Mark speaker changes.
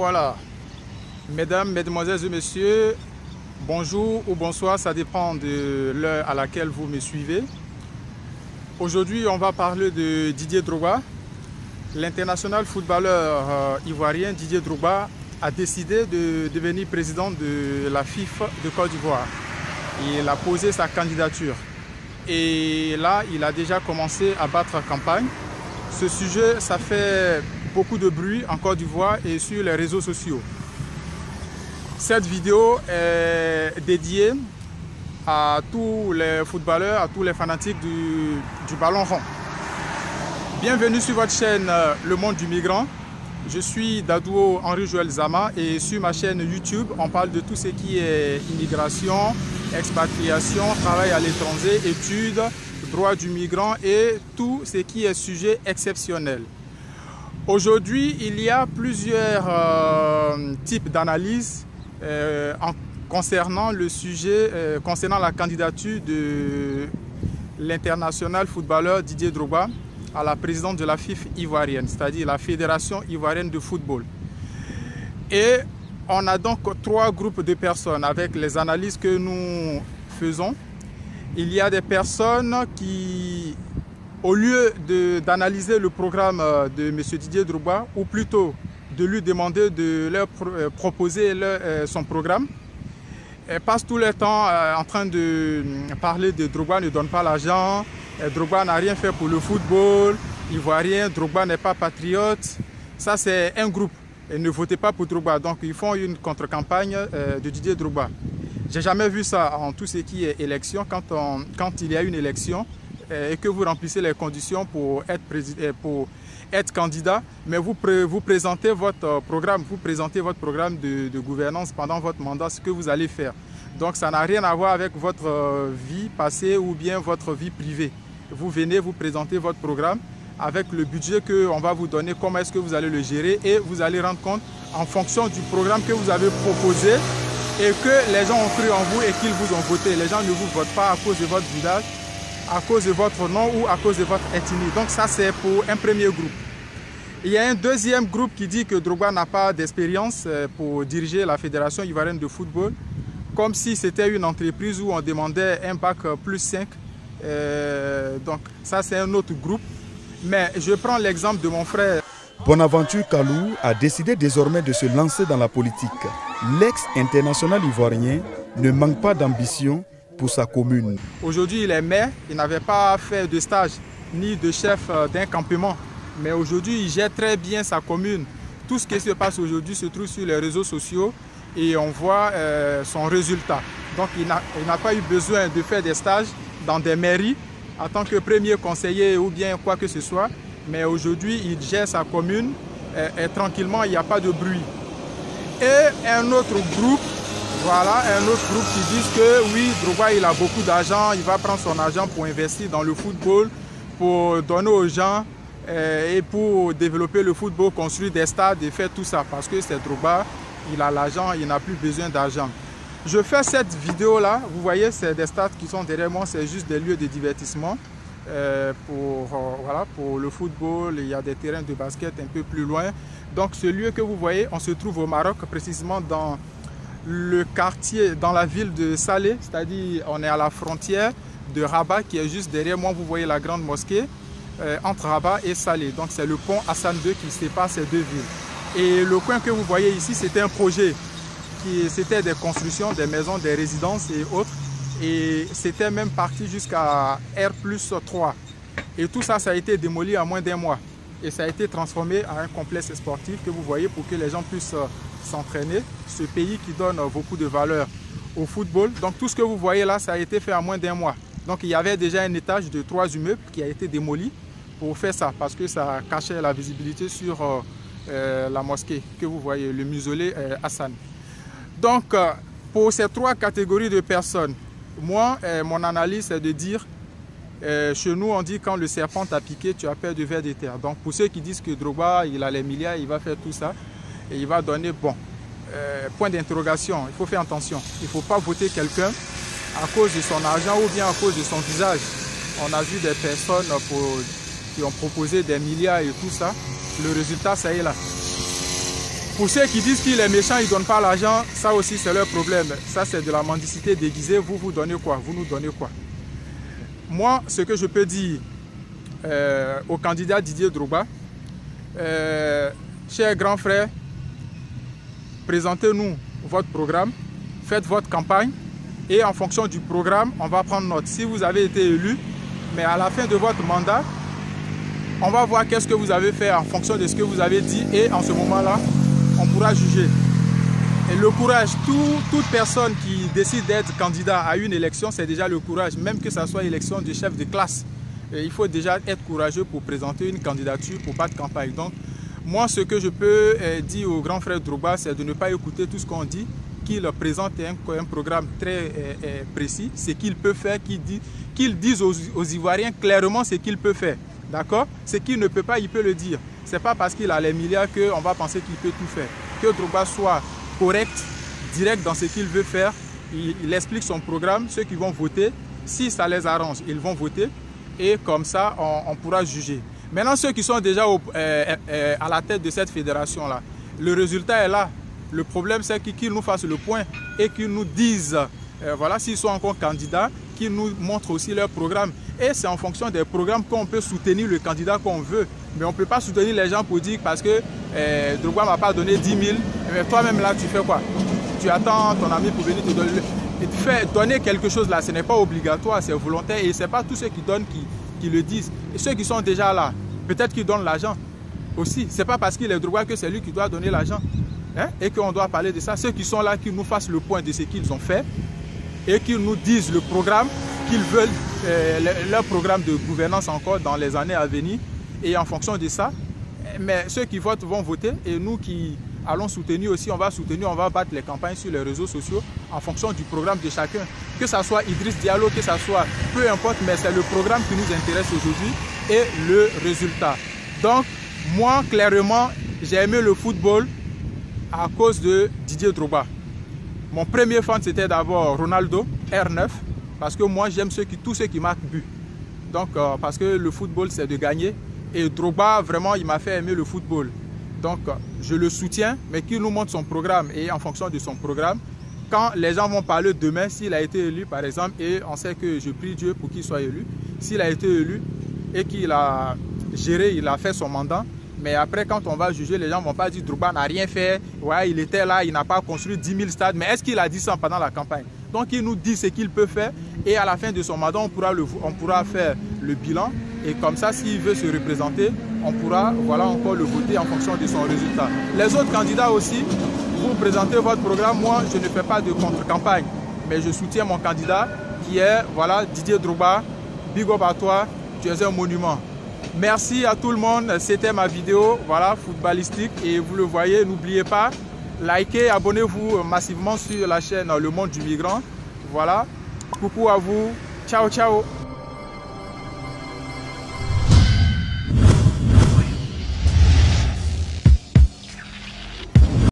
Speaker 1: Voilà, mesdames, mesdemoiselles et messieurs, bonjour ou bonsoir, ça dépend de l'heure à laquelle vous me suivez. Aujourd'hui, on va parler de Didier Drogba. L'international footballeur ivoirien Didier Drogba a décidé de devenir président de la FIFA de Côte d'Ivoire. Il a posé sa candidature et là, il a déjà commencé à battre campagne. Ce sujet, ça fait beaucoup de bruit en Côte d'Ivoire et sur les réseaux sociaux. Cette vidéo est dédiée à tous les footballeurs, à tous les fanatiques du ballon rond. Bienvenue sur votre chaîne Le Monde du Migrant. Je suis Dadouo Henri-Joël Zama et sur ma chaîne YouTube, on parle de tout ce qui est immigration, expatriation, travail à l'étranger, études, droits du migrant et tout ce qui est sujet exceptionnel. Aujourd'hui, il y a plusieurs types d'analyses concernant le sujet, concernant la candidature de l'international footballeur Didier Drogba à la présidence de la FIFA ivoirienne, c'est-à-dire la Fédération ivoirienne de football. Et on a donc trois groupes de personnes avec les analyses que nous faisons. Il y a des personnes qui, au lieu d'analyser le programme de M. Didier Drogba, ou plutôt de lui demander de leur proposer son programme, passent tout le temps en train de parler de Drogba ne donne pas l'argent, Drogba n'a rien fait pour le football ivoirien, Drogba n'est pas patriote. Ça, c'est un groupe. Et ne votez pas pour Drogba. Donc, ils font une contre-campagne de Didier Drogba. J'ai jamais vu ça en tout ce qui est élection. Quand il y a une élection et que vous remplissez les conditions pour être candidat, mais vous présentez votre programme, de gouvernance pendant votre mandat, ce que vous allez faire. Donc, ça n'a rien à voir avec votre vie passée ou bien votre vie privée. Vous venez, vous présenter votre programme avec le budget qu'on va vous donner, comment est-ce que vous allez le gérer et vous allez rendre compte en fonction du programme que vous avez proposé et que les gens ont cru en vous et qu'ils vous ont voté. Les gens ne vous votent pas à cause de votre visage, à cause de votre nom ou à cause de votre ethnie. Donc ça, c'est pour un premier groupe. Il y a un deuxième groupe qui dit que Drogba n'a pas d'expérience pour diriger la Fédération ivoirienne de football, comme si c'était une entreprise où on demandait un bac plus 5. Donc ça, c'est un autre groupe. Mais je prends l'exemple de mon frère.
Speaker 2: Bonaventure Kalou a décidé désormais de se lancer dans la politique. L'ex-international ivoirien ne manque pas d'ambition pour sa commune.
Speaker 1: Aujourd'hui, il est maire, il n'avait pas fait de stage ni de chef d'un campement. Mais aujourd'hui, il gère très bien sa commune. Tout ce qui se passe aujourd'hui se trouve sur les réseaux sociaux et on voit son résultat. Donc, il n'a pas eu besoin de faire des stages dans des mairies en tant que premier conseiller ou bien quoi que ce soit. Mais aujourd'hui, il gère sa commune et tranquillement, il n'y a pas de bruit. Et un autre groupe, voilà, un autre groupe qui dit que oui, Drogba, il a beaucoup d'argent, il va prendre son argent pour investir dans le football, pour donner aux gens et pour développer le football, construire des stades et faire tout ça. Parce que c'est Drogba, il a l'argent, il n'a plus besoin d'argent. Je fais cette vidéo-là, vous voyez, c'est des stades qui sont derrière moi, c'est juste des lieux de divertissement. Pour le football, il y a des terrains de basket un peu plus loin. Donc ce lieu que vous voyez, on se trouve au Maroc, précisément dans le quartier, dans la ville de Salé, c'est-à-dire on est à la frontière de Rabat qui est juste derrière moi. Vous voyez la grande mosquée entre Rabat et Salé. Donc c'est le pont Hassan II qui sépare ces deux villes. Et le coin que vous voyez ici, c'était un projet. C'était des constructions, des maisons, des résidences et autres. Et c'était même parti jusqu'à R+3. Et tout ça, ça a été démoli en moins d'un mois. Et ça a été transformé en un complexe sportif que vous voyez pour que les gens puissent s'entraîner. Ce pays qui donne beaucoup de valeur au football. Donc tout ce que vous voyez là, ça a été fait en moins d'un mois. Donc il y avait déjà un étage de 3 immeubles qui a été démoli pour faire ça. Parce que ça cachait la visibilité sur la mosquée que vous voyez, le mausolée Hassan. Donc pour ces trois catégories de personnes, moi, mon analyse, c'est de dire, chez nous, on dit quand le serpent t'a piqué, tu as peur de vers de terre. Donc, pour ceux qui disent que Drogba, il a les milliards, il va faire tout ça, et il va donner, bon, point d'interrogation, il faut faire attention. Il ne faut pas voter quelqu'un à cause de son argent ou bien à cause de son visage. On a vu des personnes qui ont proposé des milliards et tout ça. Le résultat, ça y est là. Pour ceux qui disent qu'il est méchant, il ne donne pas l'argent, ça aussi c'est leur problème. Ça c'est de la mendicité déguisée. Vous donnez quoi? Vous nous donnez quoi? Moi, ce que je peux dire au candidat Didier Drogba, cher grand frère, présentez-nous votre programme, faites votre campagne et en fonction du programme, on va prendre note. Si vous avez été élu, mais à la fin de votre mandat, on va voir qu'est-ce que vous avez fait en fonction de ce que vous avez dit et en ce moment-là, on pourra juger. Et le courage, toute personne qui décide d'être candidat à une élection, c'est déjà le courage, même que ce soit élection de chef de classe. Et il faut déjà être courageux pour présenter une candidature pour battre campagne. Donc, moi, ce que je peux dire au grand frère Drogba, c'est de ne pas écouter tout ce qu'on dit, qu'il présente un programme très précis, ce qu'il peut faire, qu'il dise aux Ivoiriens clairement ce qu'il peut faire. D'accord? Ce qu'il ne peut pas, il peut le dire. Ce n'est pas parce qu'il a les milliards qu'on va penser qu'il peut tout faire. Que Drogba soit correct, direct dans ce qu'il veut faire, il explique son programme, ceux qui vont voter, si ça les arrange, ils vont voter et comme ça, on pourra juger. Maintenant, ceux qui sont déjà à la tête de cette fédération-là, le résultat est là. Le problème, c'est qu'ils nous fassent le point et qu'ils nous disent, voilà, s'ils sont encore candidats, qu'ils nous montrent aussi leur programme. Et c'est en fonction des programmes qu'on peut soutenir le candidat qu'on veut. Mais on ne peut pas soutenir les gens pour dire parce que Drogba ne m'a pas donné 10 000. Mais toi-même là, tu fais quoi? Tu attends ton ami pour venir te donner. Donner quelque chose là, ce n'est pas obligatoire, c'est volontaire. Et ce n'est pas tous ceux qui donnent qui le disent. Et ceux qui sont déjà là, peut-être qu'ils donnent l'argent aussi. Ce n'est pas parce qu'il est Drogba que c'est lui qui doit donner l'argent. Hein? Et qu'on doit parler de ça. Ceux qui sont là, qu'ils nous fassent le point de ce qu'ils ont fait et qu'ils nous disent le programme qu'ils veulent, leur programme de gouvernance encore dans les années à venir. Et en fonction de ça, mais ceux qui votent vont voter et nous qui allons soutenir aussi, on va soutenir, on va battre les campagnes sur les réseaux sociaux en fonction du programme de chacun. Que ce soit Idriss Diallo, que ce soit, peu importe, mais c'est le programme qui nous intéresse aujourd'hui et le résultat. Donc, moi, clairement, j'ai aimé le football à cause de Didier Drogba. Mon premier fan, c'était d'abord Ronaldo, R9, parce que moi, j'aime tous ceux qui marquent but. Donc, parce que le football, c'est de gagner. Et Drogba, vraiment, il m'a fait aimer le football. Donc, je le soutiens, mais qu'il nous montre son programme. Et en fonction de son programme, quand les gens vont parler demain, s'il a été élu, par exemple, et on sait que je prie Dieu pour qu'il soit élu, s'il a été élu et qu'il a géré, il a fait son mandat, mais après, quand on va juger, les gens ne vont pas dire Drogba n'a rien fait, ouais, il était là, il n'a pas construit 10 000 stades, mais est-ce qu'il a dit ça pendant la campagne? Donc, il nous dit ce qu'il peut faire et à la fin de son mandat, on pourra faire le bilan. Et comme ça, s'il veut se représenter, on pourra encore le voter en fonction de son résultat. Les autres candidats aussi, vous présentez votre programme. Moi, je ne fais pas de contre-campagne, mais je soutiens mon candidat qui est Didier Drogba. Big up à toi, tu es un monument. Merci à tout le monde. C'était ma vidéo footballistique. Et vous le voyez, n'oubliez pas, likez, abonnez-vous massivement sur la chaîne Le Monde du Migrant. Voilà. Coucou à vous. Ciao, ciao.